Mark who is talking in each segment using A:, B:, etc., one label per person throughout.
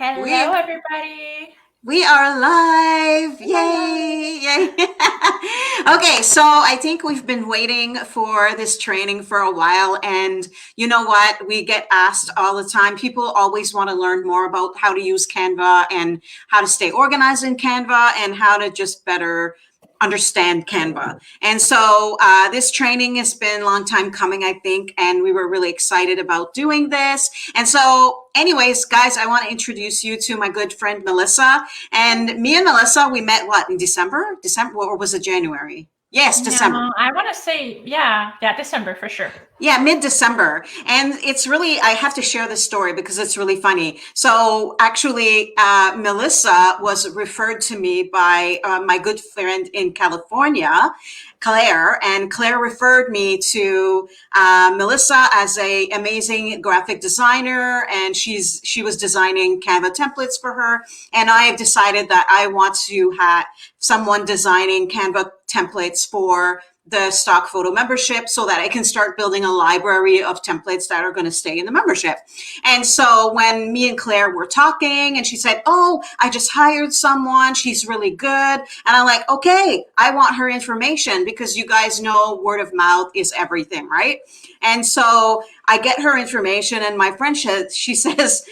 A: Hello,
B: We
A: everybody.
B: we are live.
A: We are
B: Yay!
A: live.
B: Yay! Okay, so I think we've been waiting for this training for a while, and you know what? We get asked all the time. People always want to learn more about how to use Canva and how to stay organized in Canva and how to just better understand Canva. And so this training has been a long time coming, I think, and we were really excited about doing this. And so, anyways, guys, I want to introduce you to my good friend Melissa. And me and Melissa, we met what in December? December, or was it January? Yes, December.
A: No, I want to say, yeah, December for sure.
B: Yeah, mid-December. And it's really, I have to share this story because it's really funny. So actually, Melissa was referred to me by my good friend in California, Claire, and Claire referred me to Melissa as a amazing graphic designer, and she was designing Canva templates for her. And I have decided that I want to have someone designing Canva templates for the stock photo membership so that I can start building a library of templates that are going to stay in the membership. And so when me and Claire were talking and she said, "Oh, I just hired someone. She's really good." And I'm like, "Okay, I want her information because you guys know word of mouth is everything, right?" And so I get her information and my friend she says,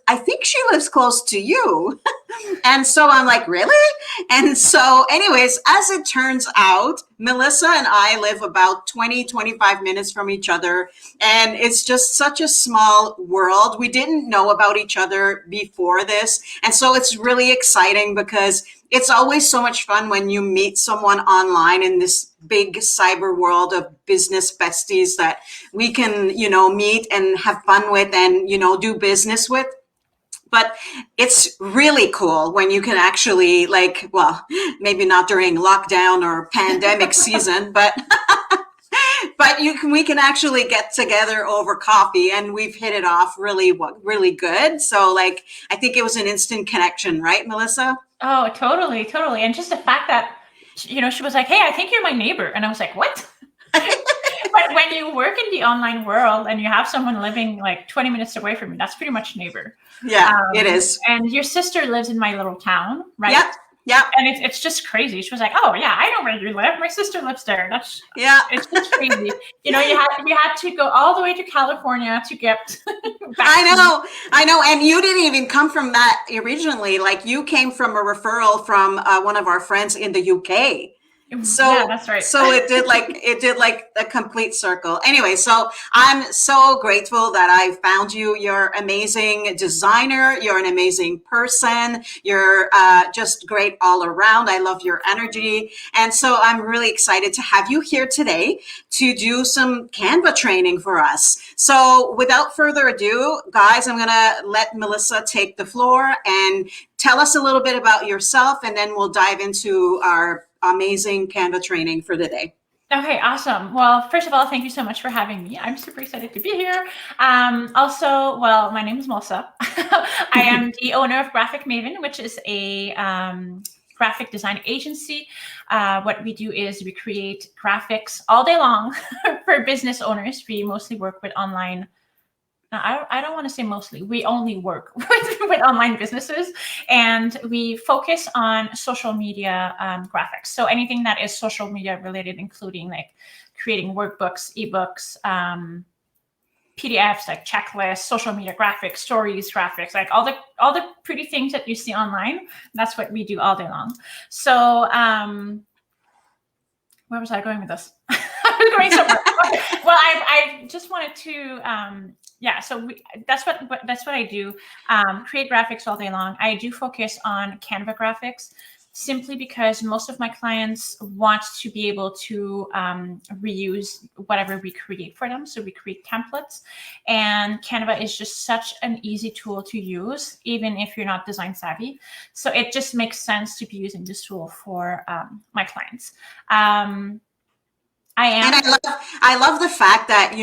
B: "I think she lives close to you." And so I'm like, "Really?" And so, anyways, as it turns out, Melissa and I live about 20-25 minutes from each other. And it's just such a small world. We didn't know about each other before this. And so it's really exciting because it's always so much fun when you meet someone online in this big cyber world of business besties that we can, meet and have fun with and, do business with. But it's really cool when you can actually well, maybe not during lockdown or pandemic season, but we can actually get together over coffee and we've hit it off really good. So I think it was an instant connection, right, Melissa?
A: Oh, totally, totally. And just the fact that, she was like, "Hey, I think you're my neighbor." And I was like, "What?" But when you work in the online world and you have someone living like 20 minutes away from you, that's pretty much neighbor.
B: Yeah, it is.
A: And your sister lives in my little town, right?
B: Yep. Yep.
A: And it's just crazy. She was like, "Oh yeah, I know where you live. My sister lives there."
B: Yeah.
A: It's just crazy. You had to go all the way to California to get back.
B: I know. And you didn't even come from that originally. Like you came from a referral from one of our friends in the UK. So
A: yeah, that's right.
B: So it did like a complete circle. Anyway, so I'm so grateful that I found you. You're amazing designer. You're an amazing person. You're just great all around. I love your energy. And so I'm really excited to have you here today to do some Canva training for us. So without further ado, guys, I'm going to let Melissa take the floor and tell us a little bit about yourself, and then we'll dive into our amazing Canva training for the day.
A: Okay, awesome. Well, first of all, thank you so much for having me. I'm super excited to be here. Also, well, my name is Melissa. I am the owner of Graphic Maven, which is a graphic design agency. What we do is we create graphics all day long for business owners. We mostly work with online. I don't want to say mostly. We only work with online businesses, and we focus on social media graphics. So anything that is social media related, including like creating workbooks, ebooks, PDFs, like checklists, social media graphics, stories graphics, like all the pretty things that you see online. That's what we do all day long. So where was I going with this? I was going somewhere. Okay. Well, I just wanted to. So that's what I do. Create graphics all day long. I do focus on Canva graphics simply because most of my clients want to be able to reuse whatever we create for them. So we create templates, and Canva is just such an easy tool to use, even if you're not design savvy. So it just makes sense to be using this tool for my clients. I am.
B: And I love the fact that,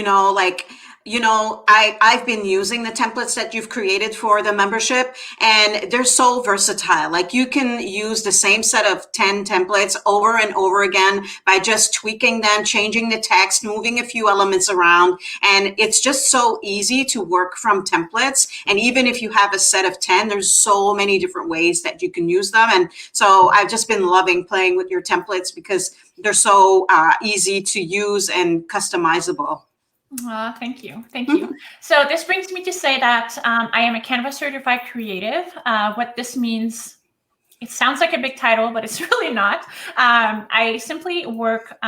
B: I've been using the templates that you've created for the membership, and they're so versatile. Like, you can use the same set of 10 templates over and over again by just tweaking them, changing the text, moving a few elements around. And it's just so easy to work from templates. And even if you have a set of 10, there's so many different ways that you can use them. And so I've just been loving playing with your templates because they're so easy to use and customizable.
A: Thank you. Thank you. So this brings me to say that I am a Canva certified creative. What this means, it sounds like a big title, but it's really not. I simply work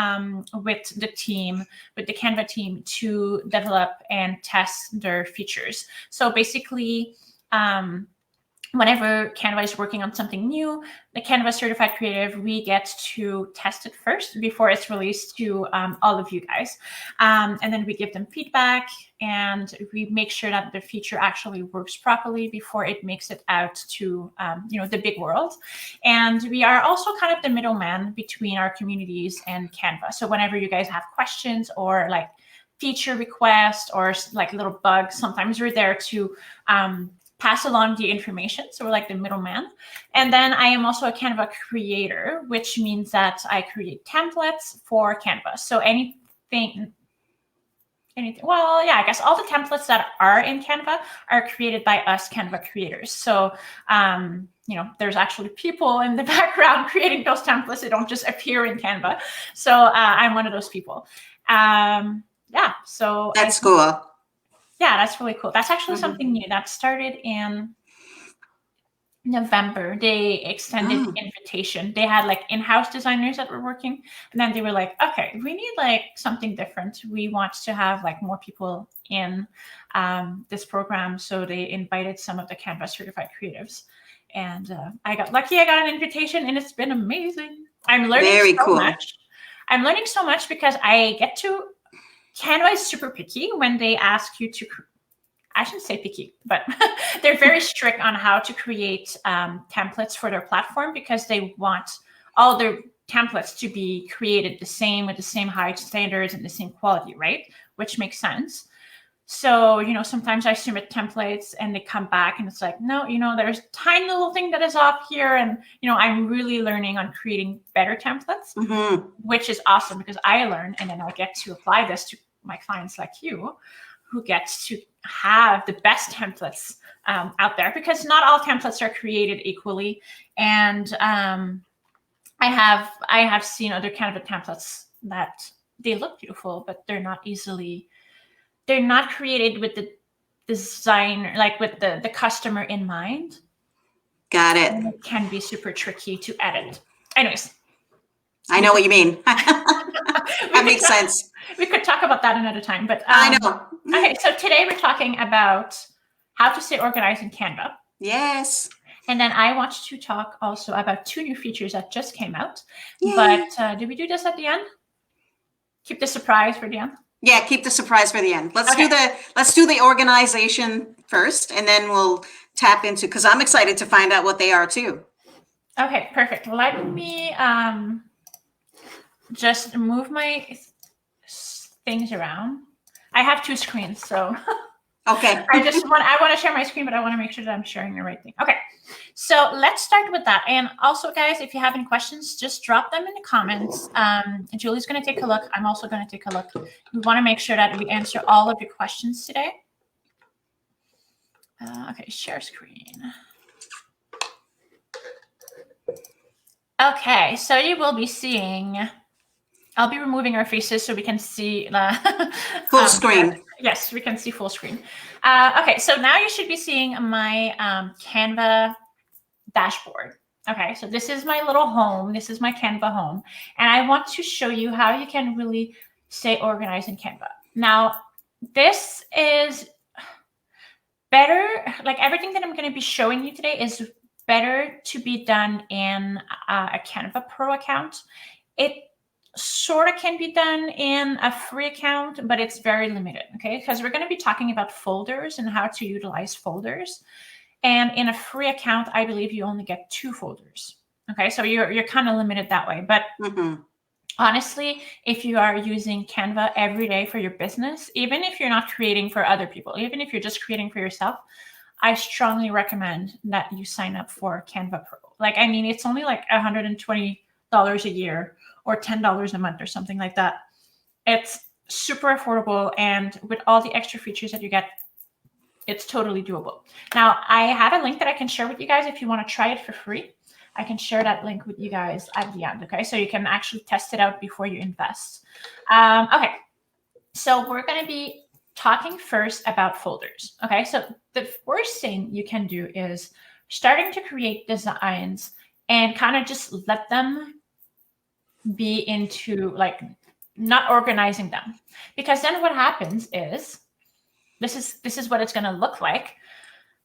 A: with the team, with the Canva team, to develop and test their features. So basically, whenever Canva is working on something new, the Canva certified creative, we get to test it first before it's released to all of you guys. And then we give them feedback, and we make sure that the feature actually works properly before it makes it out to the big world. And we are also kind of the middleman between our communities and Canva. So whenever you guys have questions or like feature requests or like little bugs, sometimes we're there to pass along the information. So we're like the middleman. And then I am also a Canva creator, which means that I create templates for Canva. So anything, well, yeah, I guess all the templates that are in Canva are created by us Canva creators. So, there's actually people in the background creating those templates. They don't just appear in Canva. So I'm one of those people. So
B: that's cool.
A: Yeah, that's really cool. That's actually something new that started in November. They extended the invitation. They had like in-house designers that were working, and then they were like, okay, we need like something different. We want to have like more people in this program. So they invited some of the Canva certified creatives, and I got lucky. I got an invitation, and it's been amazing. I'm learning much. I'm learning so much because I get to. Canva is super picky when they ask you to, I shouldn't say picky, but they're very strict on how to create templates for their platform, because they want all their templates to be created the same, with the same height standards and the same quality, right? Which makes sense. So, sometimes I submit templates and they come back and it's like, no, there's a tiny little thing that is off here. And, I'm really learning on creating better templates, which is awesome, because I learn and then I get to apply this to my clients like you, who gets to have the best templates out there, because not all templates are created equally. And I have seen other Canva templates that they look beautiful, but they're not created with the designer, like with the customer in mind.
B: Got it.
A: And it can be super tricky to edit. Anyways.
B: I know what you mean. That makes sense.
A: We could talk about that another time, but
B: I know.
A: Okay, so today we're talking about how to stay organized in Canva.
B: Yes.
A: And then I want to talk also about 2 new features that just came out.
B: Yay.
A: But did we do this at the end? Keep the surprise for the end.
B: Yeah, keep the surprise for the end. Let's do the organization first, and then we'll tap into, because I'm excited to find out what they are too.
A: Okay, perfect. Let me just move my things around. I have 2 screens, so
B: okay.
A: I want to share my screen, but I want to make sure that I'm sharing the right thing. Okay, so let's start with that. And also, guys, if you have any questions, just drop them in the comments. Julie's going to take a look. I'm also going to take a look. We want to make sure that we answer all of your questions today. Okay, share screen. Okay, so you will be seeing, I'll be removing our faces so we can see
B: full screen.
A: Yes, we can see full screen. Okay, so now you should be seeing my Canva dashboard. Okay, so this is my little home. This is my Canva home. And I want to show you how you can really stay organized in Canva. Now, this is better, like everything that I'm going to be showing you today is better to be done in a Canva Pro account. It sort of can be done in a free account, but it's very limited, okay? Because we're going to be talking about folders and how to utilize folders. And in a free account, I believe you only get 2 folders, okay? So you're kind of limited that way. But Honestly, if you are using Canva every day for your business, even if you're not creating for other people, even if you're just creating for yourself, I strongly recommend that you sign up for Canva Pro. Like, I mean, it's only like $120 a year or $10 a month or something like that. It's super affordable, and with all the extra features that you get, it's totally doable. Now, I have a link that I can share with you guys if you want to try it for free. I can share that link with you guys at the end, okay? So you can actually test it out before you invest. Okay, so we're going to be talking first about folders, okay? So the first thing you can do is starting to create designs and kind of just let them be into like not organizing them, because then what happens is this is what it's going to look like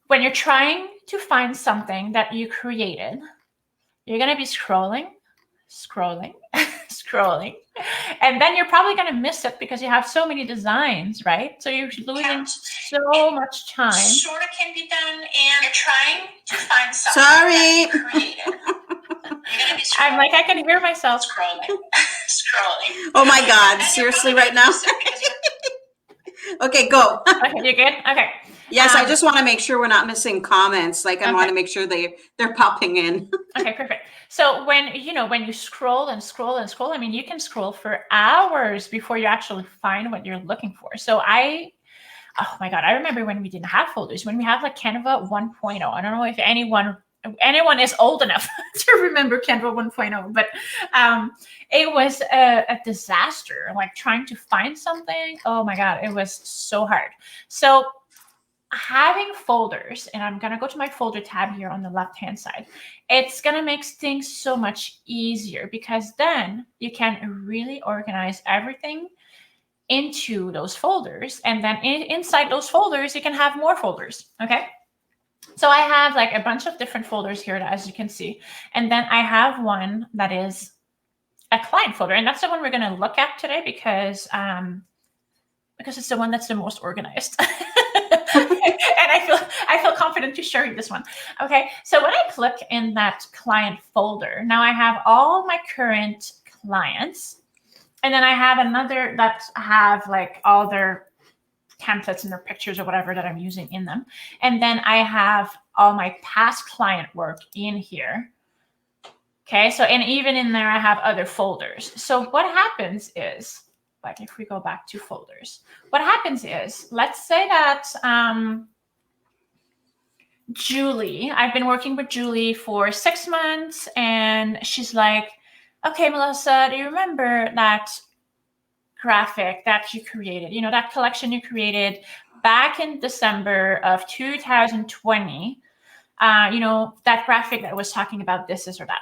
A: when you're trying to find something that you created. You're going to be scrolling, scrolling, and then you're probably going to miss it because you have so many designs, right? So you're losing so much time.
B: Shorter can be done, and you're trying to find something that you created.
A: I'm like, I can hear myself
B: scrolling. Oh my God, seriously right now? Okay, go.
A: Okay, you good? Okay.
B: Yes, I just want to make sure we're not missing comments. Like, I want to make sure they're popping in.
A: Okay, perfect. So when you scroll and scroll and scroll, I mean, you can scroll for hours before you actually find what you're looking for. So oh my God, I remember when we didn't have folders, when we have like Canva 1.0. I don't know if anyone is old enough to remember Canva 1.0, but it was a disaster, like trying to find something. Oh my God, it was so hard. So having folders, and I'm going to go to my folder tab here on the left-hand side, it's going to make things so much easier, because then you can really organize everything into those folders. And then inside those folders, you can have more folders. Okay. So I have like a bunch of different folders here, as you can see. And then I have one that is a client folder. And that's the one we're going to look at today because it's the one that's the most organized. And I feel confident to show you this one. Okay, so when I click in that client folder, now I have all my current clients, and then I have another that have like all their templates and their pictures or whatever that I'm using in them. And then I have all my past client work in here. Okay, so and even in there, I have other folders. So what happens is, like if we go back to folders, what happens is, let's say that Julie, I've been working with Julie for 6 months, and she's like, okay, Melissa, do you remember that graphic that you created, that collection you created back in December of 2020, that graphic that was talking about this or that?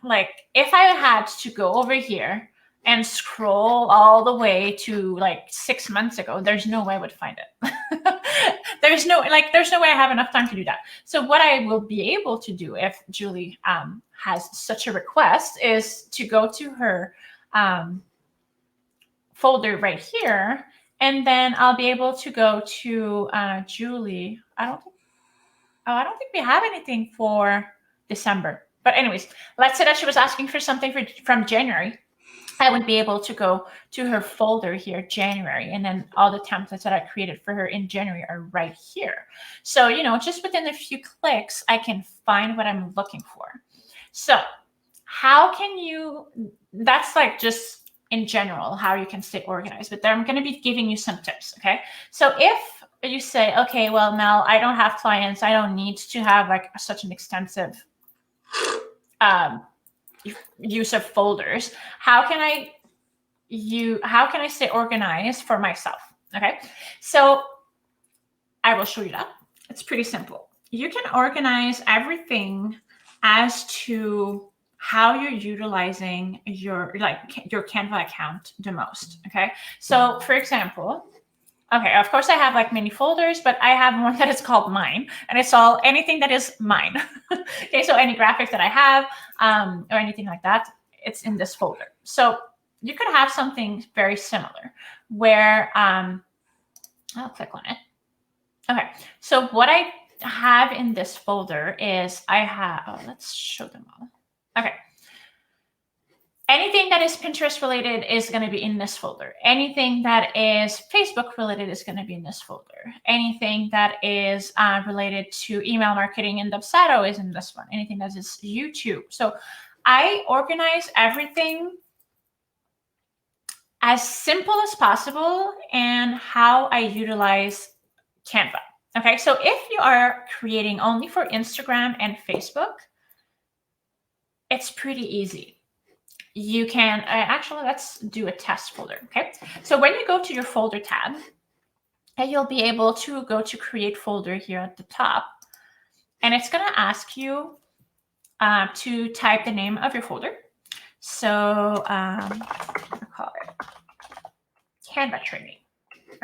A: Like, if I had to go over here and scroll all the way to like 6 months ago, there's no way I would find it. there's no way I have enough time to do that. So what I will be able to do if Julie has such a request is to go to her folder right here, and then I'll be able to go to Julie. I don't think we have anything for December. But anyways, let's say that she was asking for something from January. I would be able to go to her folder here, January, and then all the templates that I created for her in January are right here. So, just within a few clicks, I can find what I'm looking for. So how can you, that's like just in general, how you can stay organized, but then I'm going to be giving you some tips. Okay. So if you say, okay, well, Mel, I don't have clients, I don't need to have like such an extensive use of folders, how can I stay organized for myself? Okay, so I will show you that. It's pretty simple. You can organize everything as to how you're utilizing your Canva account the most. Okay, so for example, okay, of course I have like many folders, but I have one that is called mine, and it's all anything that is mine. Okay, so any graphics that I have or anything like that, it's in this folder. So you could have something very similar where I'll click on it. Okay, so what I have in this folder is let's show them all. Okay. Anything that is Pinterest related is going to be in this folder. Anything that is Facebook related is going to be in this folder. Anything that is related to email marketing and Dubsado is in this one. Anything that is YouTube. So I organize everything as simple as possible and how I utilize Canva. Okay, so if you are creating only for Instagram and Facebook, it's pretty easy. You can actually, let's do a test folder. Okay, so when you go to your folder tab, you'll be able to go to create folder here at the top, and it's going to ask you to type the name of your folder. So I'll call it Canva training.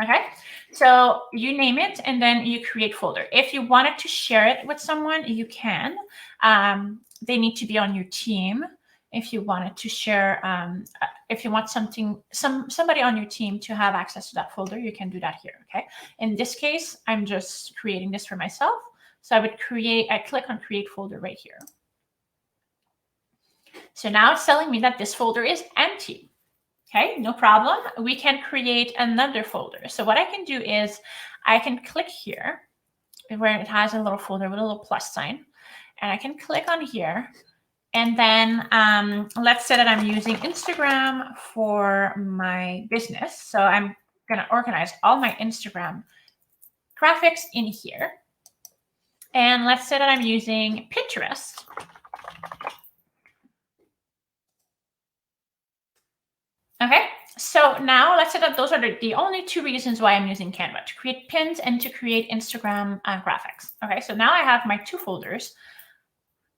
A: Okay, so you name it and then you create folder. If you wanted to share it with someone, you can. They need to be on your team. If you wanted to share, if you want somebody on your team to have access to that folder, you can do that here. Okay. In this case, I'm just creating this for myself. So I click on create folder right here. So now it's telling me that this folder is empty. Okay, no problem. We can create another folder. So what I can do is I can click here where it has a little folder with a little plus sign, and I can click on here. And then let's say that I'm using Instagram for my business. So I'm going to organize all my Instagram graphics in here. And let's say that I'm using Pinterest. Okay, so now let's say that those are the only two reasons why I'm using Canva, to create pins and to create Instagram graphics. Okay, so now I have my two folders.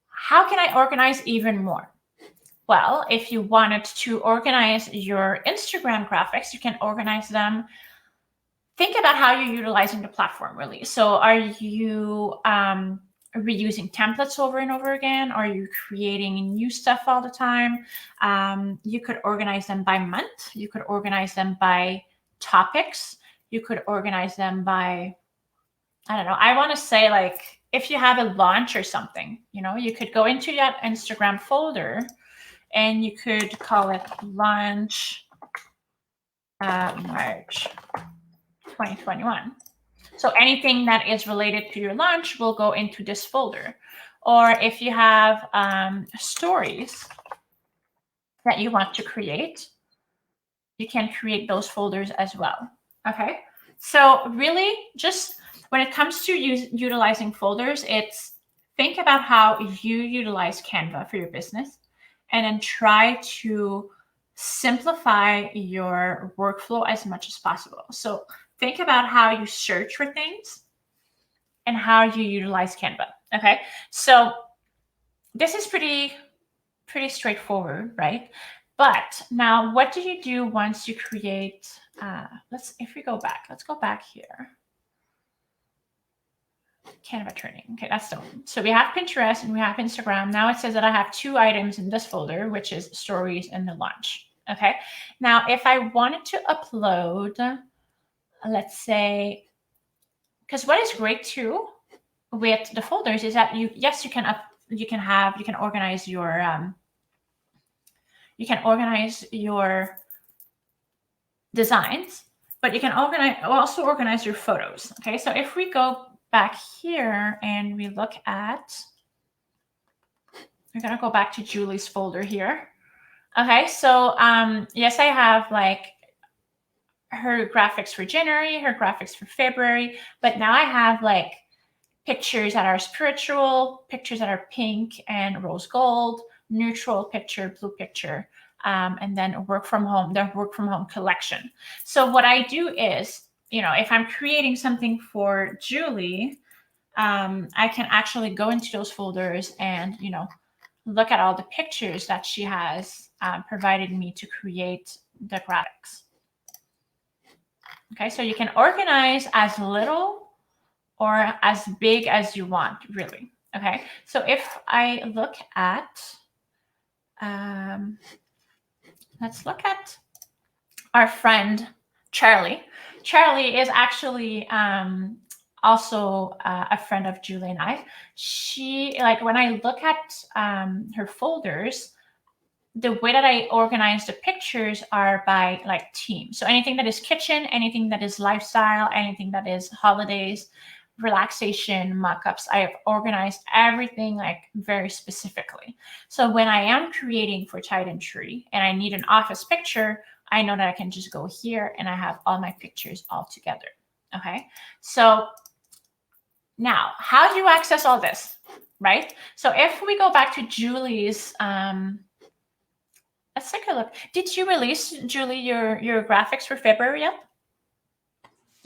A: How can I organize even more? Well, if you wanted to organize your Instagram graphics, you can organize them. Think about how you're utilizing the platform, really. So are you reusing templates over and over again? Are you creating new stuff all the time? You could organize them by month. You could organize them by topics. You could organize them by, I don't know, I want to say like, if you have a launch or something, you could go into that Instagram folder and you could call it launch March 2021. So anything that is related to your launch will go into this folder. Or if you have stories that you want to create, you can create those folders as well. Okay. So really just when it comes to utilizing folders, it's think about how you utilize Canva for your business and then try to simplify your workflow as much as possible. So think about how you search for things and how you utilize Canva. Okay, so this is pretty straightforward, right? But now what do you do once you create, let's go back here. Canva training. Okay, that's the one. So we have Pinterest and we have Instagram. Now it says that I have two items in this folder, which is stories and the launch. Okay, now if I wanted to upload, let's say, because what is great too with the folders is that you can organize your designs, but you can also organize your photos. Okay, so if we go back here and we look at, we're gonna go back to Julie's folder here. Okay, so yes, I have like her graphics for January, her graphics for February, but now I have like pictures that are spiritual, pictures that are pink and rose gold, neutral picture, blue picture, and then work from home collection. So what I do is, if I'm creating something for Julie, I can actually go into those folders and, look at all the pictures that she has provided me to create the graphics. Okay, so you can organize as little or as big as you want, really. Okay, so if I look at, let's look at our friend Charlie. Charlie is actually also a friend of Julie and I. She, like, when I look at her folders, the way that I organize the pictures are by like team. So anything that is kitchen, anything that is lifestyle, anything that is holidays, relaxation, mock-ups, I have organized everything like very specifically. So when I am creating for Tide and Tree and I need an office picture, I know that I can just go here and I have all my pictures all together. Okay. So now how do you access all this? Right. So if we go back to Julie's, let's take a look. Did you release, Julie, your graphics for February yet?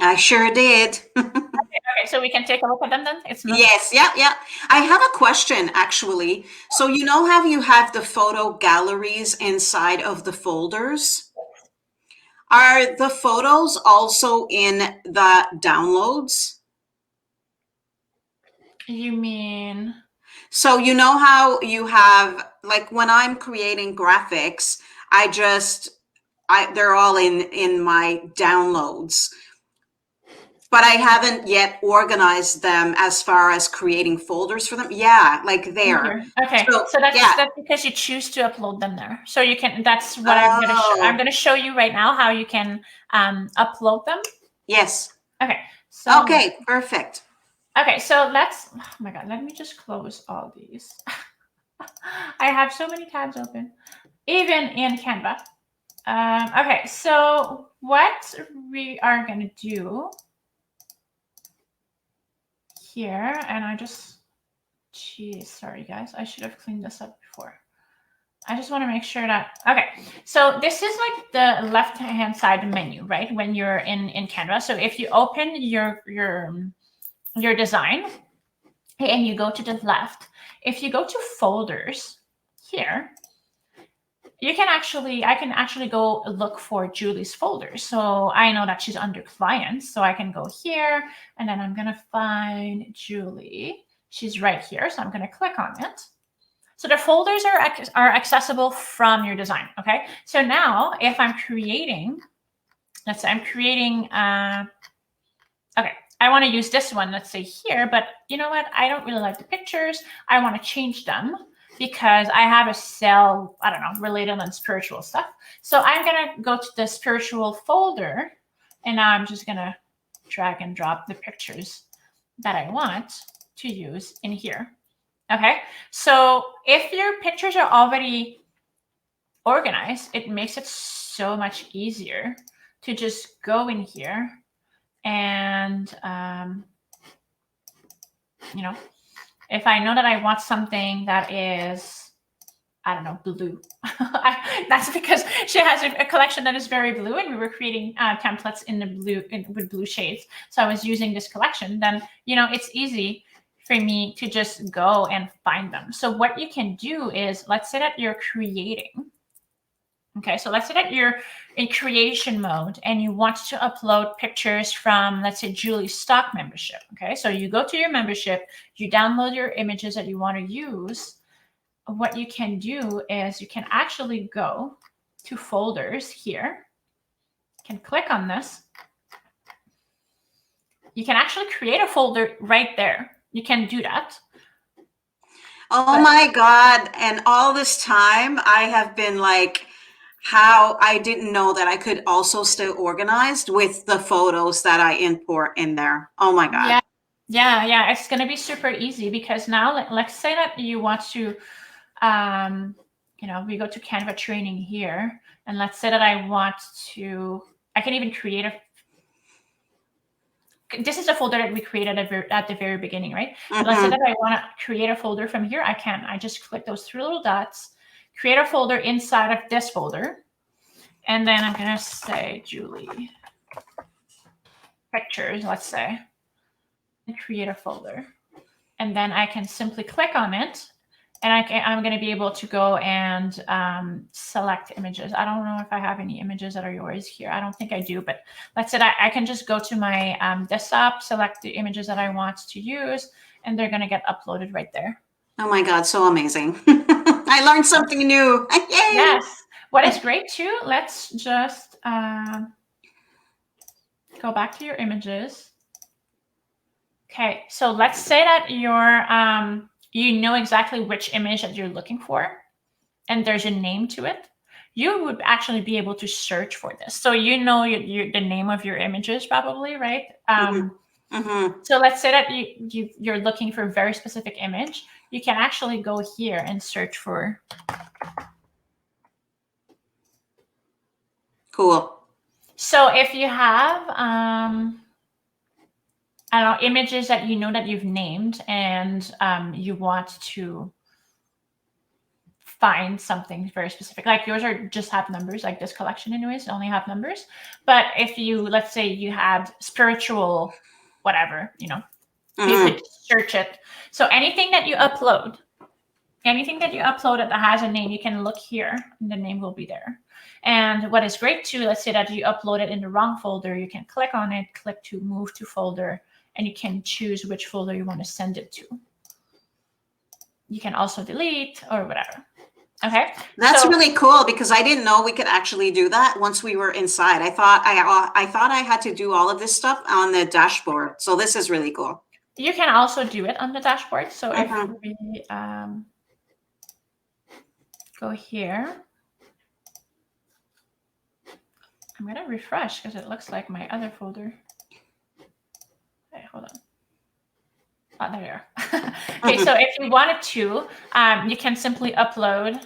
B: I sure did.
A: Okay, so we can take a look at them then. It's not.
B: Yes, yeah, yeah. I have a question actually. So you know how you have the photo galleries inside of the folders? Are the photos also in the downloads?
A: You mean?
B: So you know how you have, like when I'm creating graphics, they're all in my downloads. But I haven't yet organized them as far as creating folders for them. Yeah, like there.
A: Here. Okay,
B: So
A: so that's
B: yeah.
A: that's because you choose to upload them there. So you can. That's what I'm gonna show. I'm
B: Oh,
A: gonna show you right now how you can upload them.
B: yes.
A: Okay. So
B: Okay, perfect.
A: okay. So let's. Oh my God. Let me just close all these. I have so many tabs open, even in Canva. Okay. So what we are gonna do here, and geez, sorry guys, I should have cleaned this up before. I just want to make sure that, okay, so this is like the left hand side menu, right? When you're in Canva. So if you open your design and you go to the left, if you go to folders here, I can actually go look for Julie's folders. So I know that she's under clients. So I can go here and then I'm going to find Julie. She's right here. So I'm going to click on it. So the folders are accessible from your design. Okay. So now if I'm creating, let's say I'm creating, okay, I want to use this one, let's say here, but you know what? I don't really like the pictures. I want to change them because I have a cell, I don't know, related on spiritual stuff. So I'm going to go to the spiritual folder and now I'm just going to drag and drop the pictures that I want to use in here. Okay. So if your pictures are already organized, it makes it so much easier to just go in here and, you know, if I know that I want something that is, I don't know, blue, that's because she has a collection that is very blue and we were creating templates in the blue with blue shades. So I was using this collection, then, you know, it's easy for me to just go and find them. So what you can do is, let's say that you're creating. Okay, so let's say that you're in creation mode and you want to upload pictures from, let's say, Julie's stock membership. Okay, so you go to your membership, you download your images that you want to use. What you can do is you can actually go to folders here. You can click on this. You can actually create a folder right there. You can do that.
B: Oh my God. And all this time I have been like, how I didn't know that I could also stay organized with the photos that I import in there. Oh my God.
A: Yeah. It's going to be super easy because now let's say that you want to, you know, we go to Canva training here and let's say that I can even create this is a folder that we created at the very beginning, right? But let's say that I want to create a folder from here. I just click those three little dots, create a folder inside of this folder. And then I'm going to say Julie pictures, let's say, and create a folder. And then I can simply click on it. And I'm going to be able to go and select images. I don't know if I have any images that are yours here. I don't think I do, but let's say that I can just go to my desktop, select the images that I want to use, and they're going to get uploaded right there.
B: Oh my God, so amazing. I learned something new. Yay!
A: Yes. What is great too, let's just go back to your images. Okay, so let's say that you're, you know exactly which image that you're looking for. and there's a name to it, you would actually be able to search for this. So you know the name of your images probably, right? So let's say that you're looking for a very specific image. You can actually go here and search for.
B: Cool.
A: So if you have, I don't know, images that you know that you've named, and you want to find something very specific, like yours are just have numbers, like this collection anyways only have numbers. But if you, let's say you had spiritual whatever, you could search it. So anything that you upload that has a name, you can look here and the name will be there. And what is great too, let's say that you upload it in the wrong folder, you can click on it, click to move to folder, and you can choose which folder you want to send it to. You can also delete or whatever. Okay,
B: that's really cool, because I didn't know we could actually do that once we were inside. I thought I had to do all of this stuff on the dashboard. So this is really cool.
A: You can also do it on the dashboard. So if we go here, I'm going to refresh because it looks like my other folder. Okay, hold on. Oh, there you are. Okay, so if you wanted to, you can simply upload,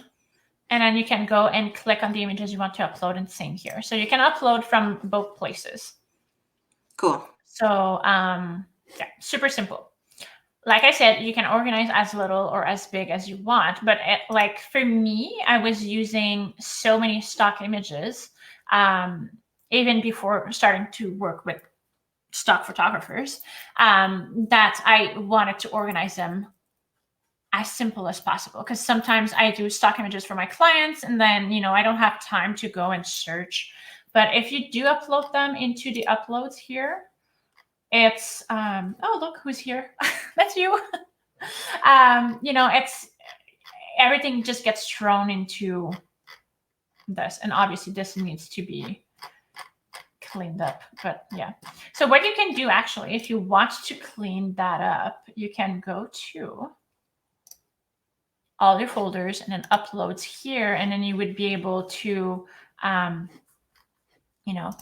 A: and then you can go and click on the images you want to upload, and same here. So you can upload from both places.
B: Cool.
A: So yeah, super simple. Like I said, you can organize as little or as big as you want. But like for me, I was using so many stock images, even before starting to work with stock photographers, that I wanted to organize them as simple as possible. Because sometimes I do stock images for my clients, and then, I don't have time to go and search. But if you do upload them into the uploads here, it's, oh, look who's here. That's you. It's, everything just gets thrown into this. And obviously this needs to be cleaned up, but yeah. So what you can do actually, if you want to clean that up, you can go to all your folders and then uploads here, and then you would be able to,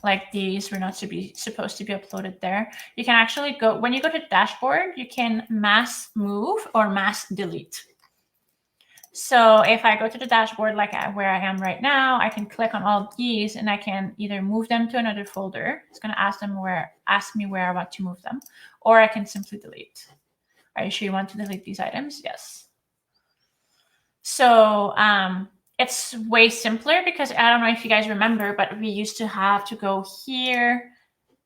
A: like these were not supposed to be uploaded there. You can actually go, when you go to dashboard, you can mass move or mass delete. So if I go to the dashboard, like where I am right now, I can click on all of these and I can either move them to another folder. It's going to ask me where I want to move them, or I can simply delete. Are you sure you want to delete these items? Yes. So it's way simpler, because I don't know if you guys remember, but we used to have to go here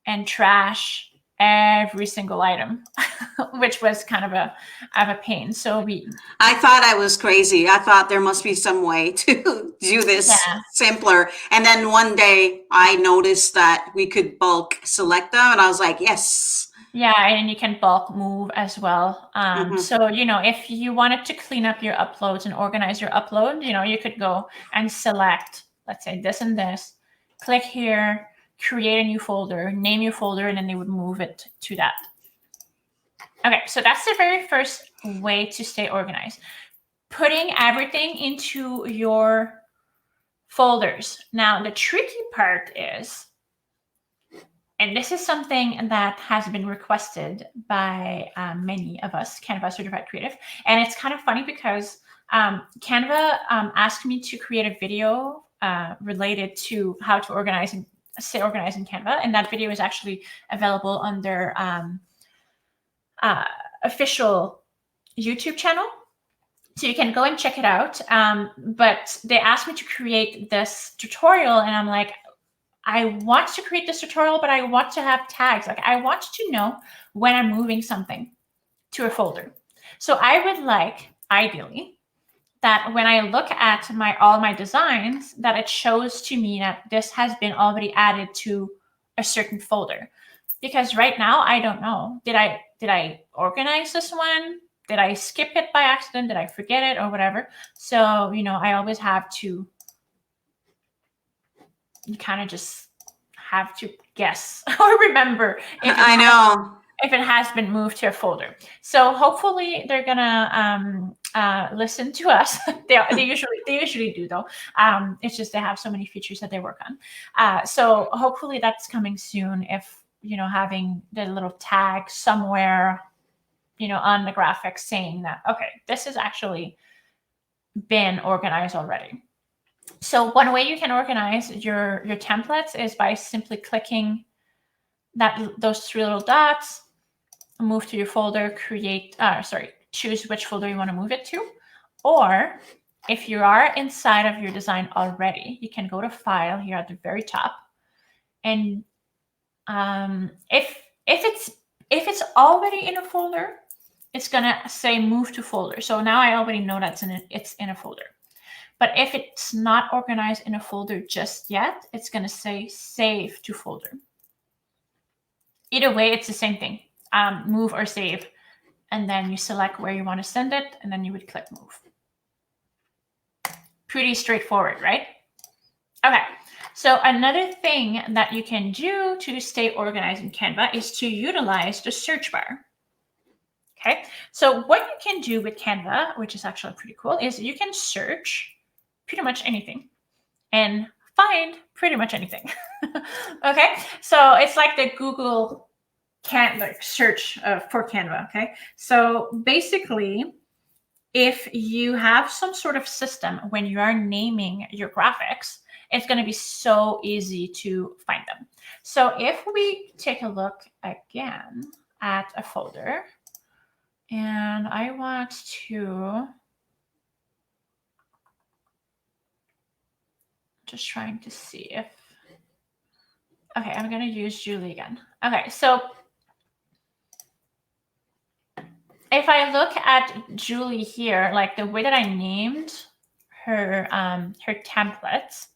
A: and trash every single item, which was kind of a pain. So
B: I thought I was crazy. I thought there must be some way to do this simpler. And then one day I noticed that we could bulk select them, and I was like, yes.
A: Yeah, and you can bulk move as well. So, if you wanted to clean up your uploads and organize your upload, you could go and select, let's say this and this, click here, create a new folder, name your folder, and then they would move it to that. Okay, so that's the very first way to stay organized. Putting everything into your folders. Now, the tricky part is, and this is something that has been requested by many of us, Canva Certified Creative. And it's kind of funny because Canva asked me to create a video related to how to stay organized in Canva. And that video is actually available on their official YouTube channel. So you can go and check it out. But they asked me to create this tutorial, and I'm like, I want to create this tutorial, but I want to have tags. Like, I want to know when I'm moving something to a folder. So I would like, ideally, that when I look at all my designs, that it shows to me that this has been already added to a certain folder. Because right now, I don't know. Did I organize this one? Did I skip it by accident? Did I forget it or whatever? So, I always have to, you kind of just have to guess or remember if it has been moved to a folder. So hopefully they're gonna listen to us. they usually do though. It's just they have so many features that they work on. So hopefully that's coming soon. If having the little tag somewhere, on the graphics saying that, okay, this has actually been organized already. So one way you can organize your templates is by simply clicking those 3 little dots, move to your folder, choose which folder you want to move it to. Or if you are inside of your design already, you can go to File here at the very top. And if it's already in a folder, it's gonna say Move to Folder. So now I already know it's in a folder. But if it's not organized in a folder just yet, it's gonna say Save to Folder. Either way, it's the same thing. Move or save, and then you select where you want to send it, and then you would click Move. Pretty straightforward, right? Okay, so another thing that you can do to stay organized in Canva is to utilize the search bar. Okay, so what you can do with Canva, which is actually pretty cool, is you can search pretty much anything and find pretty much anything. Okay, so it's like the Google search for Canva. Okay, so basically, if you have some sort of system when you are naming your graphics, it's going to be so easy to find them. So if we take a look again at a folder, and I want to just trying to see if, okay, I'm going to use Julie again. Okay, so if I look at Julie here, like the way that I named her templates,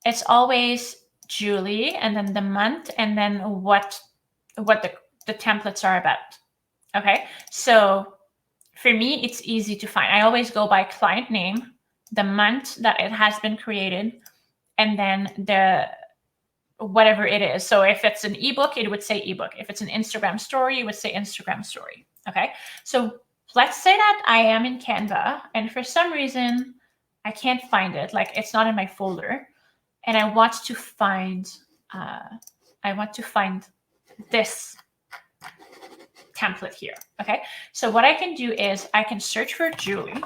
A: it's always Julie and then the month and then what the templates are about. Okay, so for me, it's easy to find. I always go by client name, the month that it has been created, and then whatever it is. So if it's an ebook, it would say ebook. If it's an Instagram story, it would say Instagram story. Okay, so let's say that I am in Canva and for some reason I can't find it, like it's not in my folder, and I want to find this template here. Okay, so what I can do is I can search for Julie,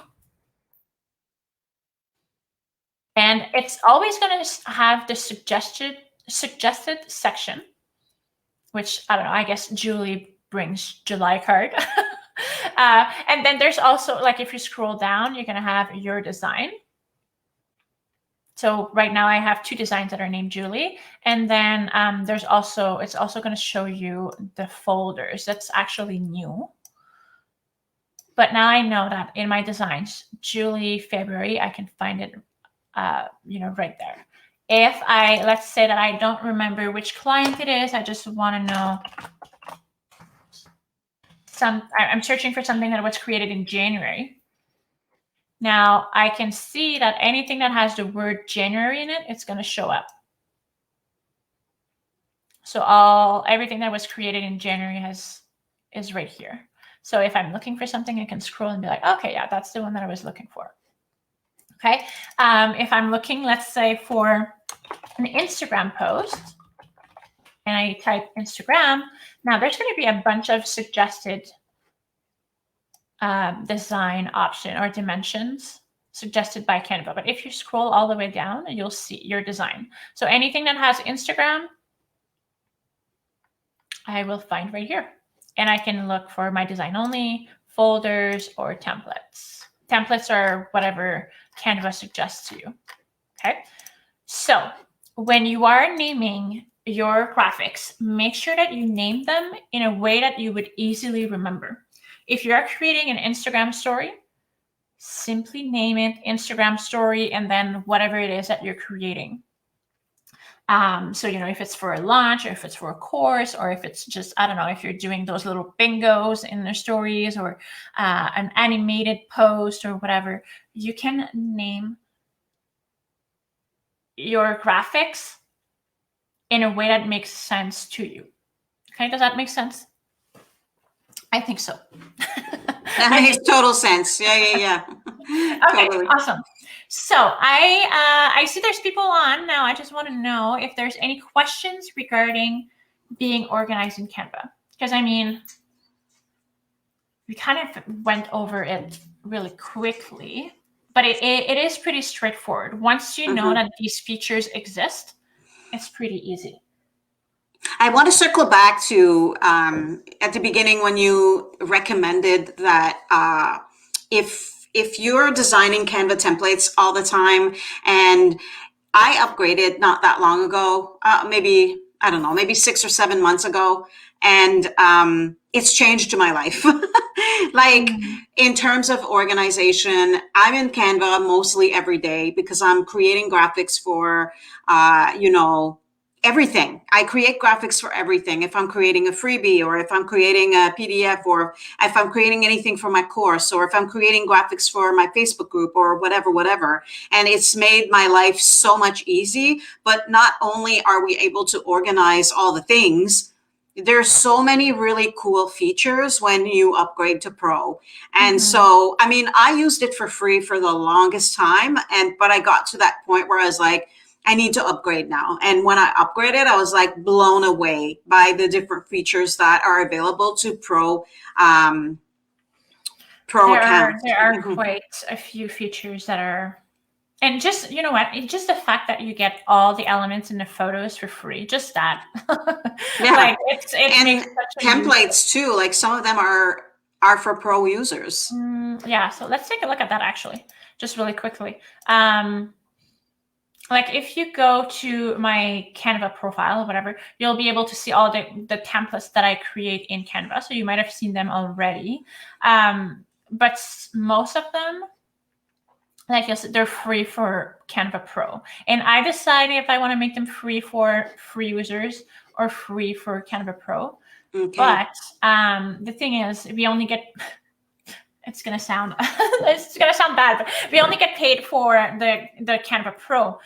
A: and it's always going to have the suggested section, which I don't know, I guess Julie brings July card. And then there's also, like, if you scroll down, you're going to have your design. So right now I have 2 designs that are named Julie. And then it's also going to show you the folders. That's actually new. But now I know that in my designs, Julie, February, I can find it, right there. If let's say that I don't remember which client it is, I just want to know I'm searching for something that was created in January. Now I can see that anything that has the word January in it, it's going to show up. So everything that was created in January is right here. So if I'm looking for something, I can scroll and be like, okay, yeah, that's the one that I was looking for. Okay. If I'm looking, let's say, for an Instagram post, and I type Instagram, now there's going to be a bunch of suggested design option or dimensions suggested by Canva. But if you scroll all the way down, you'll see your design. So anything that has Instagram, I will find right here. And I can look for my design only, folders, or templates. Templates are whatever Canva suggests to you. Okay. So when you are naming your graphics, make sure that you name them in a way that you would easily remember. If you are creating an Instagram story, simply name it Instagram story and then whatever it is that you're creating. So, if it's for a launch or if it's for a course or if it's just, I don't know, if you're doing those little bingos in their stories or an animated post or whatever, you can name your graphics in a way that makes sense to you. Okay, does that make sense? I think so.
B: That
A: I
B: makes
A: think.
B: total sense. Yeah.
A: Okay,
B: Totally.
A: awesome. So I see there's people on now. I just want to know if there's any questions regarding being organized in Canva, because I mean, we kind of went over it really quickly, but it is pretty straightforward. Once you know
B: Mhm.
A: that these features exist, it's pretty easy.
B: I want to circle back to at the beginning when you recommended that if you're designing Canva templates all the time, and I upgraded not that long ago, maybe I don't know, maybe 6 or 7 months ago, and it's changed my life. Like
A: Mm-hmm.
B: in terms of organization, I'm in Canva mostly every day because I'm creating graphics for, you know, everything. I create graphics for everything. If I'm creating a freebie, or if I'm creating a PDF, or if I'm creating anything for my course, or if I'm creating graphics for my Facebook group, or whatever. And it's made my life so much easy. But not only are we able to organize all the things, there's so many really cool features when you upgrade to Pro. And
A: Mm-hmm.
B: so, I mean, I used it for free for the longest time, but I got to that point where I was like, I need to upgrade now. And when I upgraded, I was like blown away by the different features that are available to um, Pro accounts.
A: There are quite a few features that are, and just, you know what, just the fact that you get all the elements in the photos for free, just that,
B: Yeah.
A: like it makes
B: And
A: such a huge.
B: templates too, like some of them are for Pro users.
A: Yeah, so let's take a look at that actually, just really quickly. Like if you go to my Canva profile or whatever, you'll be able to see all the templates that I create in Canva. So you might have seen them already. But most of them, like I said, they're free for Canva Pro. And I decided if I want to make them free for free users or free for Canva Pro.
B: Okay.
A: But the thing is, we only get, it's gonna sound it's gonna sound bad, but we only get paid for the Canva Pro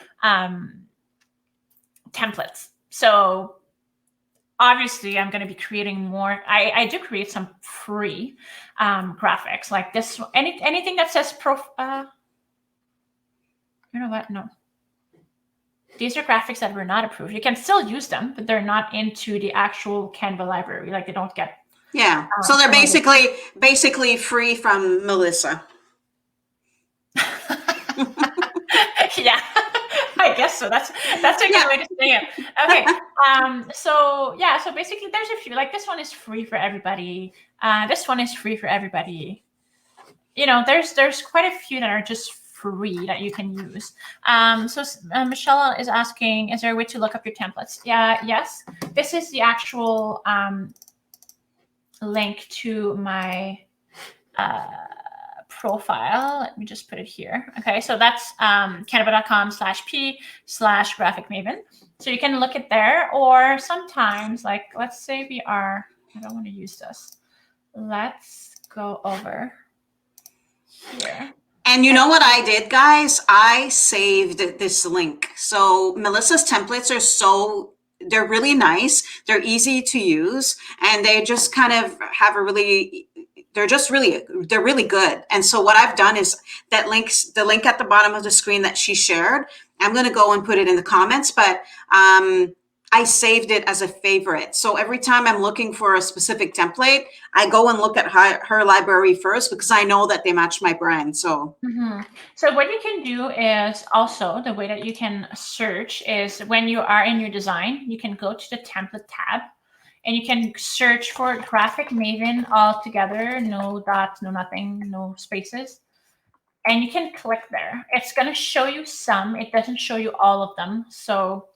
A: templates. So obviously I'm going to be creating more. I do create some free graphics like this. Anything that says pro. You know what? No. These are graphics that were not approved. You can still use them, but they're not into the actual Canva library. Like they don't get
B: Yeah. So they're
A: promoted.
B: basically free from Melissa.
A: Yeah, I guess so. That's a good
B: Yeah.
A: way to say it. Okay. So yeah. So basically, there's a few. Like this one is free for everybody. This one is free for everybody. You know, there's quite a few that are just free that you can use. So Michelle is asking, is there a way to look up your templates? Yeah. Yes. This is the actual link to my profile. Let me just put it here. Okay, so that's canva.com/p/graphicmaven. So you can look it there, or sometimes, like, let's say we are, I don't want to use this. Let's go over here.
B: And you know what I did, guys? I saved this link. So Melissa's templates they're really nice. They're easy to use, and they just kind of have they're really good. And so what I've done is the link at the bottom of the screen that she shared, I'm going to go and put it in the comments, but I saved it as a favorite. So every time I'm looking for a specific template, I go and look at her library first because I know that they match my brand. So
A: So what you can do is also, the way that you can search is when you are in your design, you can go to the template tab and you can search for Graphic Maven all together, no dots, no nothing, no spaces. And you can click there. It's going to show you some. It doesn't show you all of them. So,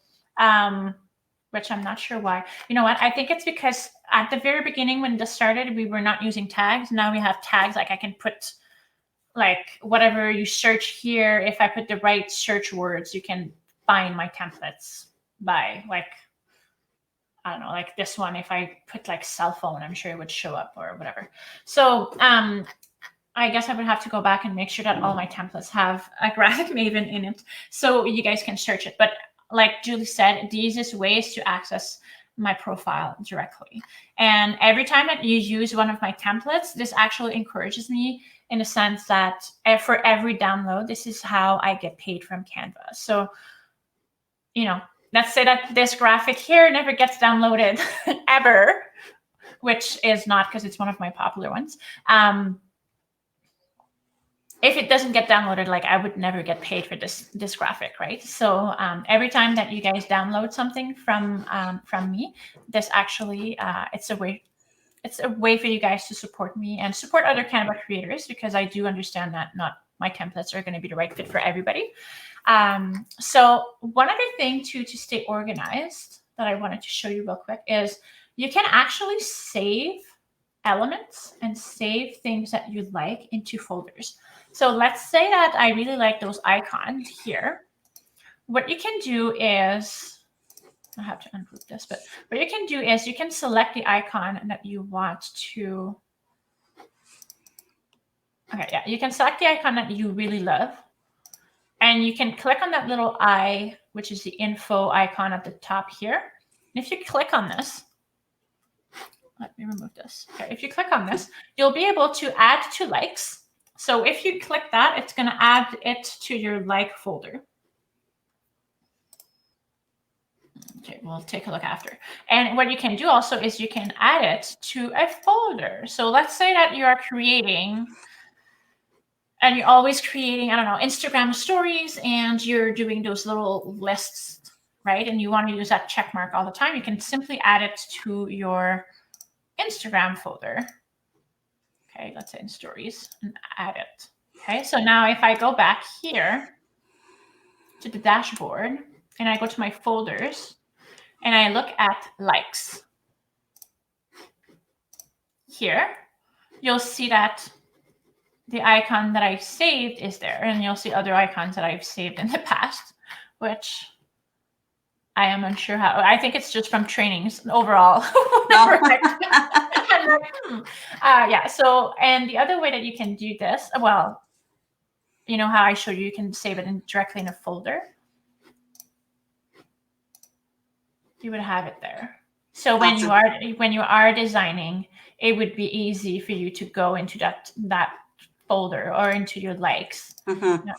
A: which I'm not sure why. You know what? I think it's because at the very beginning when this started, we were not using tags. Now we have tags. Like I can put like whatever you search here. If I put the right search words, you can find my templates by like, I don't know, like this one. If I put like cell phone, I'm sure it would show up or whatever. So, I guess I would have to go back and make sure that all my templates have a Graphic Maven in it so you guys can search it. But like Julie said, the easiest way is to access my profile directly. And every time that you use one of my templates, this actually encourages me in the sense that for every download, this is how I get paid from Canva. So, let's say that this graphic here never gets downloaded ever, which is not because it's one of my popular ones. If it doesn't get downloaded, like I would never get paid for this graphic, right? So every time that you guys download something from me, this actually it's a way for you guys to support me and support other Canva creators, because I do understand that not my templates are going to be the right fit for everybody. So one other thing to stay organized that I wanted to show you real quick is you can actually save elements and save things that you like into folders. So let's say that I really like those icons here. What you can do is, I have to ungroup this, but what you can do is you can select the icon that you want to. Okay, yeah, you can select the icon that you really love. And you can click on that little eye, which is the info icon at the top here. And if you click on this, let me remove this. Okay, if you click on this, you'll be able to add to likes. So if you click that, it's going to add it to your like folder. Okay, we'll take a look after. And what you can do also is you can add it to a folder. So let's say that you are creating, and you're always creating, I don't know, Instagram stories, and you're doing those little lists, right? And you want to use that check mark all the time. You can simply add it to your Instagram folder. Okay, let's say in stories, and add it. Okay, so now if I go back here to the dashboard and I go to my folders and I look at likes here, you'll see that the icon that I saved is there, and you'll see other icons that I've saved in the past, which I am unsure how. I think it's just from trainings overall. Yeah. So, and the other way that you can do this, well, you know how I showed you can save it directly in a folder. You would have it there. So when you are designing, it would be easy for you to go into that folder or into your likes.
B: Mm-hmm.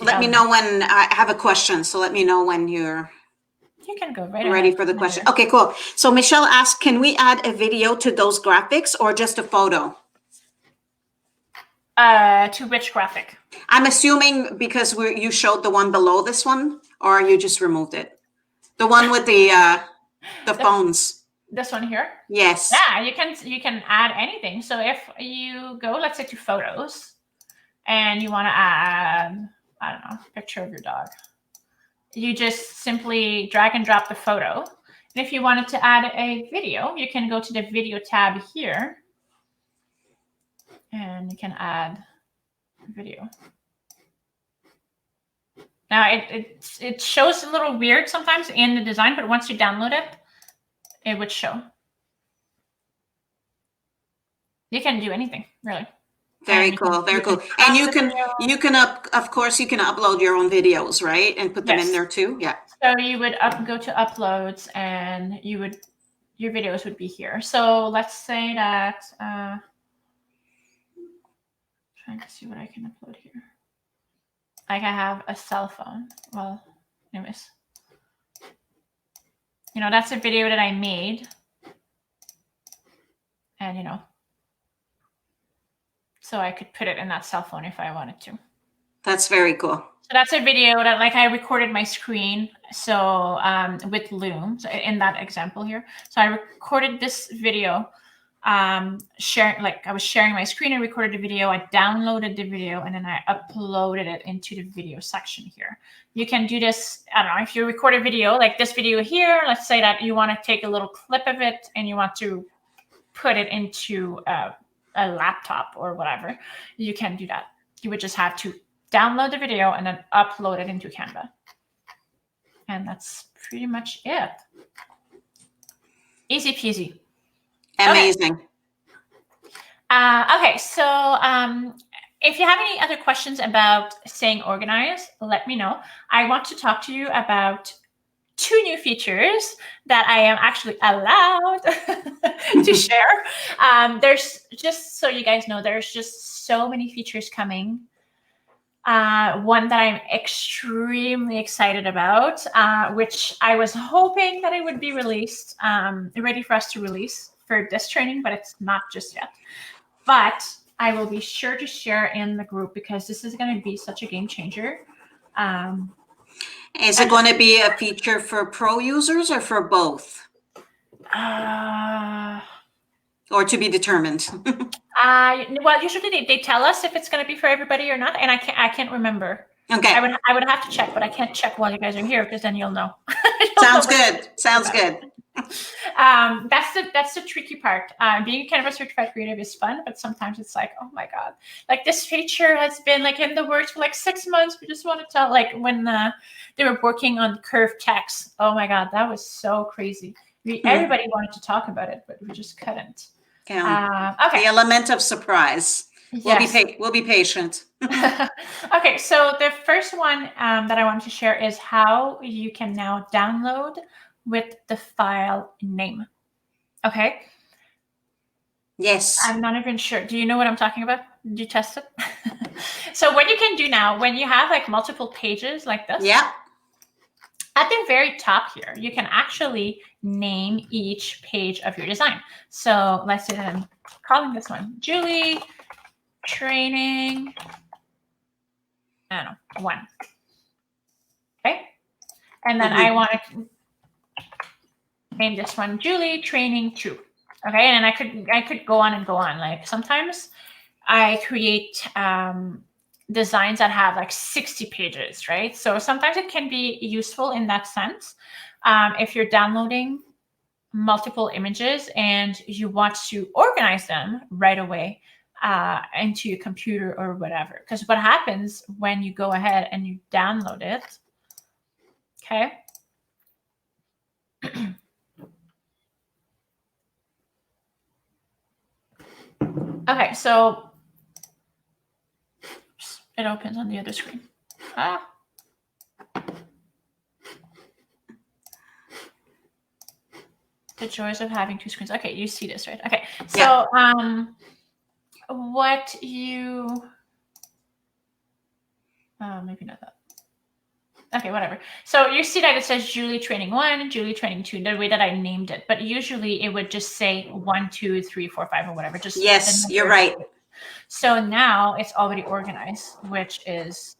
B: Let me know when I have a question. So let me know when you're.
A: You can go right
B: ready for the question. Okay, cool. So Michelle asked, can we add a video to those graphics or just a photo?
A: To which graphic?
B: I'm assuming because you showed the one below this one, or you just removed it. The one with the phones.
A: This one here?
B: Yes.
A: Yeah, you can add anything. So if you go, let's say, to photos, and you want to add, I don't know, picture of your dog. You just simply drag and drop the photo. And if you wanted to add a video, you can go to the video tab here, and you can add video. Now it shows a little weird sometimes in the design, but once you download it, it would show. You can do anything, really.
B: Very cool. Very cool. And you can of course you can upload your own videos, right? And put them in there too. Yeah.
A: So you would go to uploads, and your videos would be here. So let's say that trying to see what I can upload here. Like I have a cell phone. Well, anyways, that's a video that I made, and so I could put it in that cell phone if I wanted to.
B: That's very cool.
A: So that's a video that, like, I recorded my screen. So with Loom, so in that example here. So I recorded this video, I was sharing my screen. I recorded the video. I downloaded the video, and then I uploaded it into the video section here. You can do this. I don't know, if you record a video like this video here. Let's say that you want to take a little clip of it and you want to put it into a laptop or whatever, you can do that. You would just have to download the video and then upload it into Canva. And that's pretty much it. Easy peasy.
B: Amazing.
A: Okay, so if you have any other questions about staying organized, let me know. I want to talk to you about 2 new features that I am actually allowed to share. There's, just so you guys know, there's just so many features coming. One that I'm extremely excited about, which I was hoping that it would be released, ready for us to release for this training, but it's not just yet. But I will be sure to share in the group because this is going to be such a game changer.
B: Is it going to be a feature for pro users or for both? Or to be determined?
A: Well, usually they tell us if it's going to be for everybody or not, and I can't remember.
B: Okay.
A: I would have to check, but I can't check while you guys are here because then you'll know.
B: Sounds good. Sounds good.
A: That's the tricky part. Being a Canva certified creative is fun, but sometimes it's like, oh my god, like this feature has been like in the works for like 6 months. We just want to tell, like when they were working on curved text. Oh my god, that was so crazy. Everybody wanted to talk about it, but we just couldn't.
B: Yeah.
A: Okay.
B: The element of surprise.
A: Yes.
B: We'll be patient.
A: Okay, so the first one that I want to share is how you can now download with the file name. Okay.
B: Yes.
A: I'm not even sure. Do you know what I'm talking about? Did you test it? So what you can do now, when you have like multiple pages like this,
B: yeah,
A: at the very top here, you can actually name each page of your design. So let's say that I'm calling this one Julie Training, I don't know, 1. Okay. And then I want to name this one Julie Training 2. Okay. And I could go on and go on. Like sometimes I create designs that have like 60 pages, right? So sometimes it can be useful in that sense. If you're downloading multiple images and you want to organize them right away into your computer or whatever. Because what happens when you go ahead and you download it, okay? Okay, so it opens on the other screen. The joys of having 2 screens. Okay, you see this, right? Okay, so what you, maybe not that. Okay, whatever. So you see that it says Julie Training 1, Julie Training 2, the way that I named it. But usually it would just say 1, 2, 3, 4, 5, or whatever. Just
B: yes, you're right.
A: So now it's already organized, which is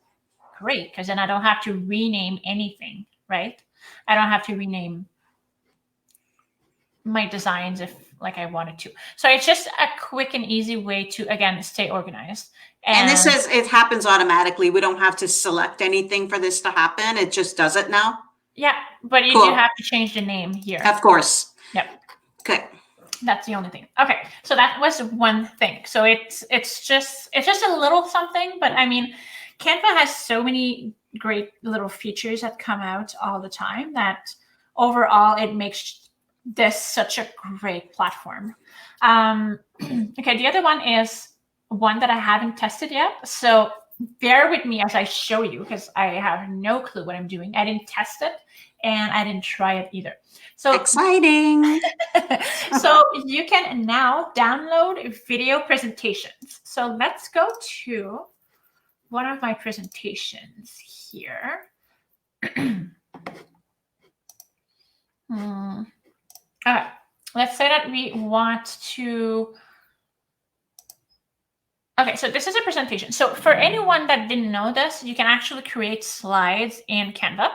A: great because then I don't have to rename anything, right? I don't have to rename my designs if like I wanted to. So it's just a quick and easy way to, again, stay organized.
B: And this says it happens automatically. We don't have to select anything for this to happen. It just does it now.
A: Yeah, but you do have to change the name here.
B: Of course.
A: Yep.
B: Okay.
A: That's the only thing. Okay, so that was one thing. So it's just a little something, but I mean, Canva has so many great little features that come out all the time that overall it makes this such a great platform. Okay, the other one is one that I haven't tested yet. So bear with me as I show you because I have no clue what I'm doing. I didn't test it and I didn't try it either. So
B: exciting.
A: So you can now download video presentations. So let's go to one of my presentations here. Okay, let's say that we want to. Okay, so this is a presentation. So for anyone that didn't know this, you can actually create slides in Canva.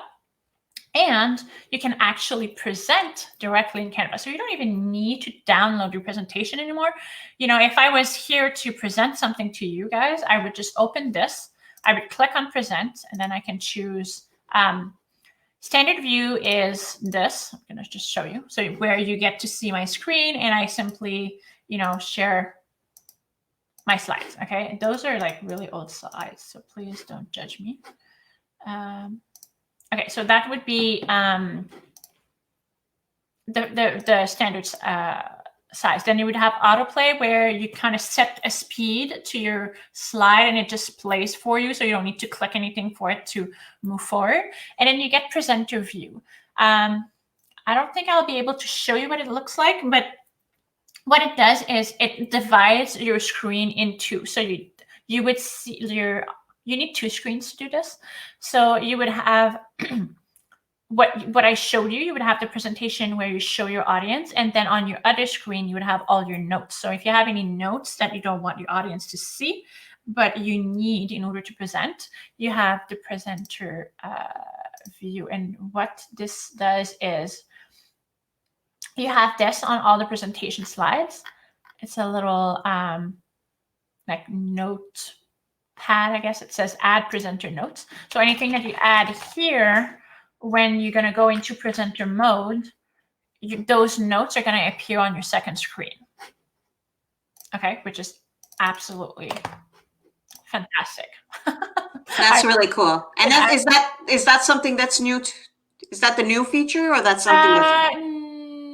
A: And you can actually present directly in Canva. So you don't even need to download your presentation anymore. You know, if I was here to present something to you guys, I would just open this. I would click on present, and then I can choose. Standard view is this. I'm going to just show you. So where you get to see my screen, and I simply, you know, share my slides. Okay, those are like really old slides, so please don't judge me. Okay, so that would be the standard size. Then you would have autoplay where you kind of set a speed to your slide and it just plays for you, so you don't need to click anything for it to move forward. And then you get presenter view. I don't think I'll be able to show you what it looks like, but what it does is it divides your screen in two. So you would see you need two screens to do this. So you would have what I showed you. You would have the presentation where you show your audience, and then on your other screen you would have all your notes. So if you have any notes that you don't want your audience to see, but you need in order to present, you have the presenter view. And what this does is you have this on all the presentation slides. It's a little like note pad, I guess. It says add presenter notes. So anything that you add here, when you're going to go into presenter mode, those notes are going to appear on your second screen. Okay, which is absolutely fantastic.
B: That's really cool. And then is that something that's new? Is that the new feature, or that's something that's...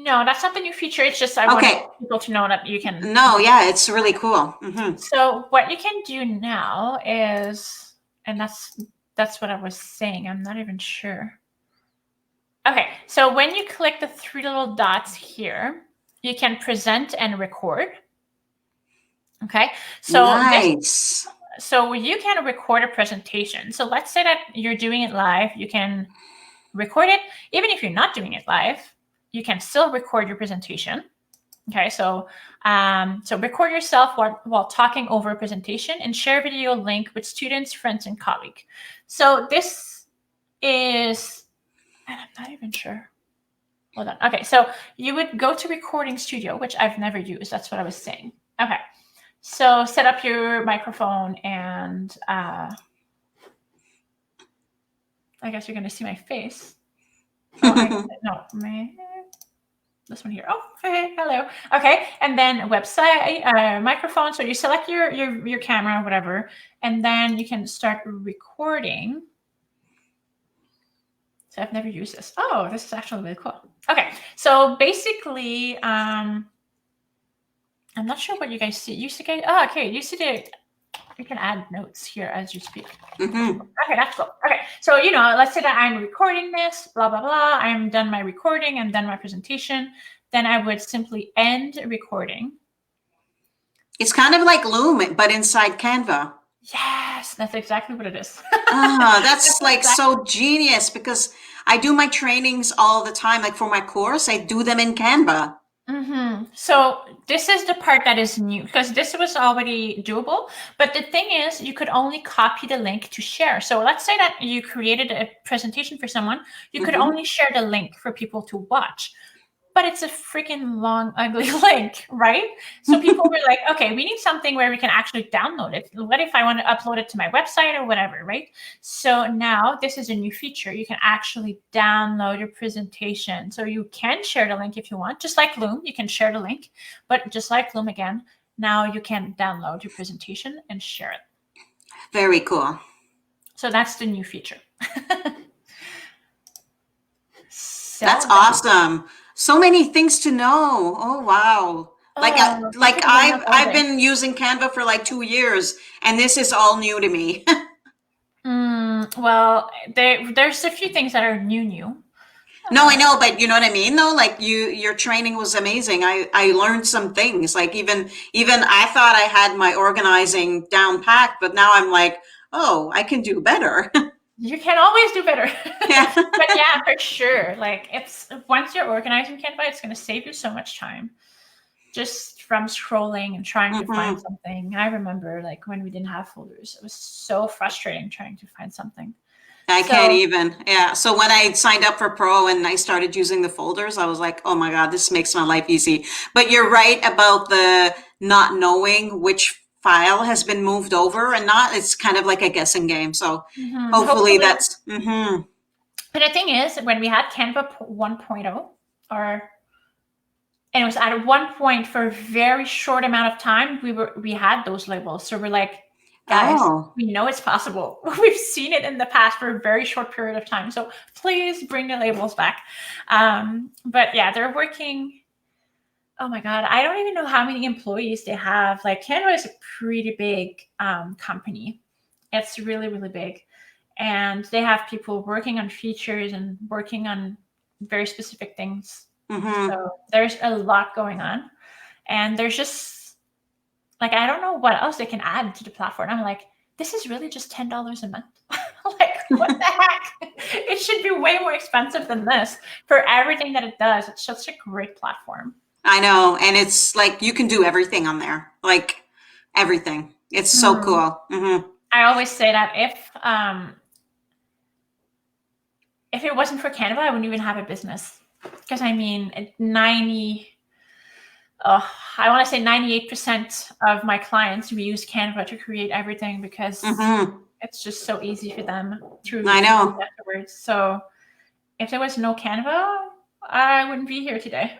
A: No, that's not the new feature. It's just I want people to know that you can.
B: No, yeah, it's really cool. Mm-hmm.
A: So what you can do now is, and that's what I was saying. I'm not even sure. Okay, so when you click the three little dots here, you can present and record. Okay, so
B: nice.
A: So you can record a presentation. So let's say that you're doing it live. You can record it. Even if you're not doing it live, you can still record your presentation. Okay, so record yourself while talking over a presentation and share video link with students, friends, and colleagues. So this is, and I'm not even sure. Hold on. Okay, so you would go to Recording Studio, which I've never used. That's what I was saying. Okay, so set up your microphone, and I guess you're going to see my face. Oh, this one here. Oh, hey, hello. Okay, and then website, microphone. So you select your camera, whatever, and then you can start recording. So I've never used this. Oh, this is actually really cool. Okay, so basically, I'm not sure what you guys see. You see, okay, you see you can add notes here as you speak.
B: Mm-hmm.
A: Okay, that's cool. Okay, so let's say that I'm recording this, blah blah blah. I'm done my recording. I'm done my presentation. Then I would simply end recording.
B: It's kind of like Loom, but inside Canva.
A: Yes, that's exactly what it is.
B: That's like so genius, because I do my trainings all the time. Like for my course, I do them in Canva.
A: Mm-hmm. So this is the part that is new, because this was already doable. But the thing is, you could only copy the link to share. So let's say that you created a presentation for someone. You could only share the link for people to watch. But it's a freaking long, ugly link, right? So people were like, okay, we need something where we can actually download it. What if I want to upload it to my website or whatever, right? So now this is a new feature. You can actually download your presentation. So you can share the link if you want, just like Loom, you can share the link. But just like Loom again, now you can download your presentation and share it.
B: Very cool.
A: So that's the new feature.
B: That's awesome. So many things to know. Oh, wow. I've been using Canva for like 2 years, and this is all new to me.
A: Well, there's a few things that are new.
B: No, I know, but you know what I mean, though? Like your training was amazing. I learned some things. Like even I thought I had my organizing down packed, but now I'm like, oh, I can do better.
A: You can always do better.
B: Yeah.
A: But yeah, for sure. Like once you're organizing Canva, it's going to save you so much time just from scrolling and trying to find something. I remember like when we didn't have folders, it was so frustrating trying to find something.
B: I can't even. Yeah. So when I signed up for Pro and I started using the folders, I was like, oh my God, this makes my life easy. But you're right about the not knowing which file has been moved over and not. It's kind of like a guessing game. So hopefully that's.
A: And the thing is, when we had Canva 1.0, and it was at one point for a very short amount of time, we had those labels. So we're like, guys, we know it's possible. We've seen it in the past for a very short period of time. So please bring the labels back. But yeah, they're working. Oh my God, I don't even know how many employees they have. Like Canva is a pretty big company. It's really, really big. And they have people working on features and working on very specific things.
B: Mm-hmm.
A: So there's a lot going on, and there's just like, I don't know what else they can add to the platform. I'm like, this is really just $10 a month. Like, what the heck? It should be way more expensive than this for everything that it does. It's such a great platform.
B: I know. And it's like, you can do everything on there, like everything. It's so cool. Mm-hmm.
A: I always say that if it wasn't for Canva, I wouldn't even have a business. Because I mean, I want to say 98% of my clients use Canva to create everything because it's just so easy for them to
B: I know.
A: afterwards. So if there was no Canva, I wouldn't be here today.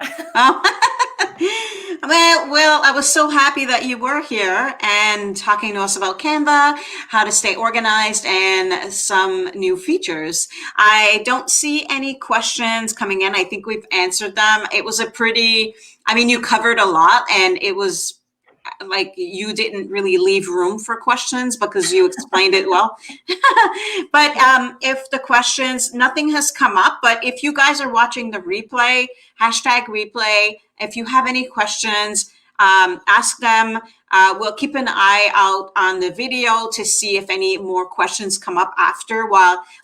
B: Well, I was so happy that you were here and talking to us about Canva, how to stay organized, and some new features. I don't see any questions coming in. I think we've answered them. It was you covered a lot, and it was like you didn't really leave room for questions because you explained it well. But if the questions, nothing has come up, but if you guys are watching the replay, #replay, if you have any questions, ask them. We'll keep an eye out on the video to see if any more questions come up after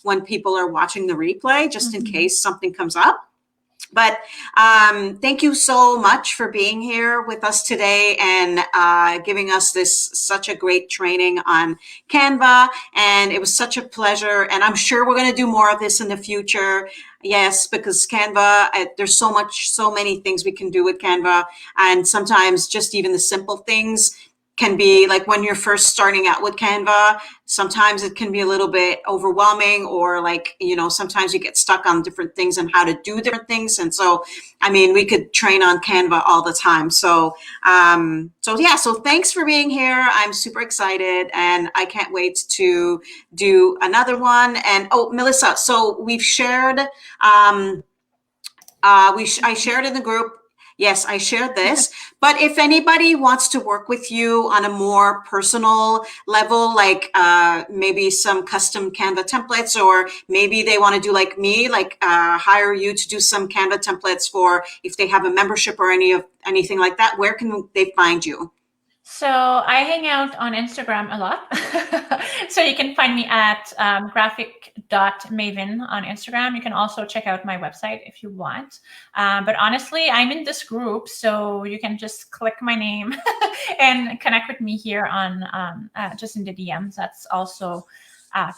B: when people are watching the replay, just in case something comes up. But thank you so much for being here with us today and giving us such a great training on Canva. And it was such a pleasure. And I'm sure we're going to do more of this in the future. Yes, because Canva, there's so many things we can do with Canva. And sometimes just even the simple things can be like when you're first starting out with Canva, sometimes it can be a little bit overwhelming, or sometimes you get stuck on different things and how to do different things. And so, we could train on Canva all the time. So thanks for being here. I'm super excited and I can't wait to do another one. And Melissa, so we've shared, I shared in the group. Yes, I shared this, but if anybody wants to work with you on a more personal level, like maybe some custom Canva templates, or maybe they want to do like me, hire you to do some Canva templates for if they have a membership or anything like that, where can they find you?
A: So I hang out on Instagram a lot. So you can find me at graphic.maven on Instagram. You can also check out my website if you want. But honestly, I'm in this group, so you can just click my name and connect with me here on just in the DMs. That's also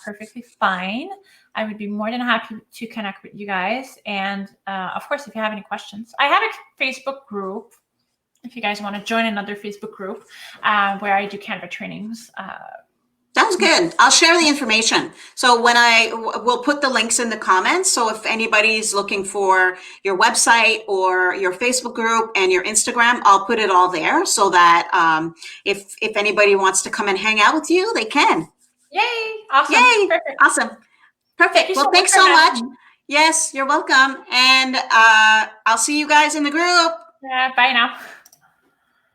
A: perfectly fine. I would be more than happy to connect with you guys. And of course, if you have any questions, I have a Facebook group. If you guys want to join another Facebook group where I do Canva trainings.
B: Sounds good. I'll share the information. So we'll put the links in the comments. So if anybody's looking for your website or your Facebook group and your Instagram, I'll put it all there so that if anybody wants to come and hang out with you, they can.
A: Yay. Awesome.
B: Yay.
A: Perfect.
B: Awesome. Perfect. Well, thanks so much. Yes, you're welcome. And I'll see you guys in the group.
A: Bye now.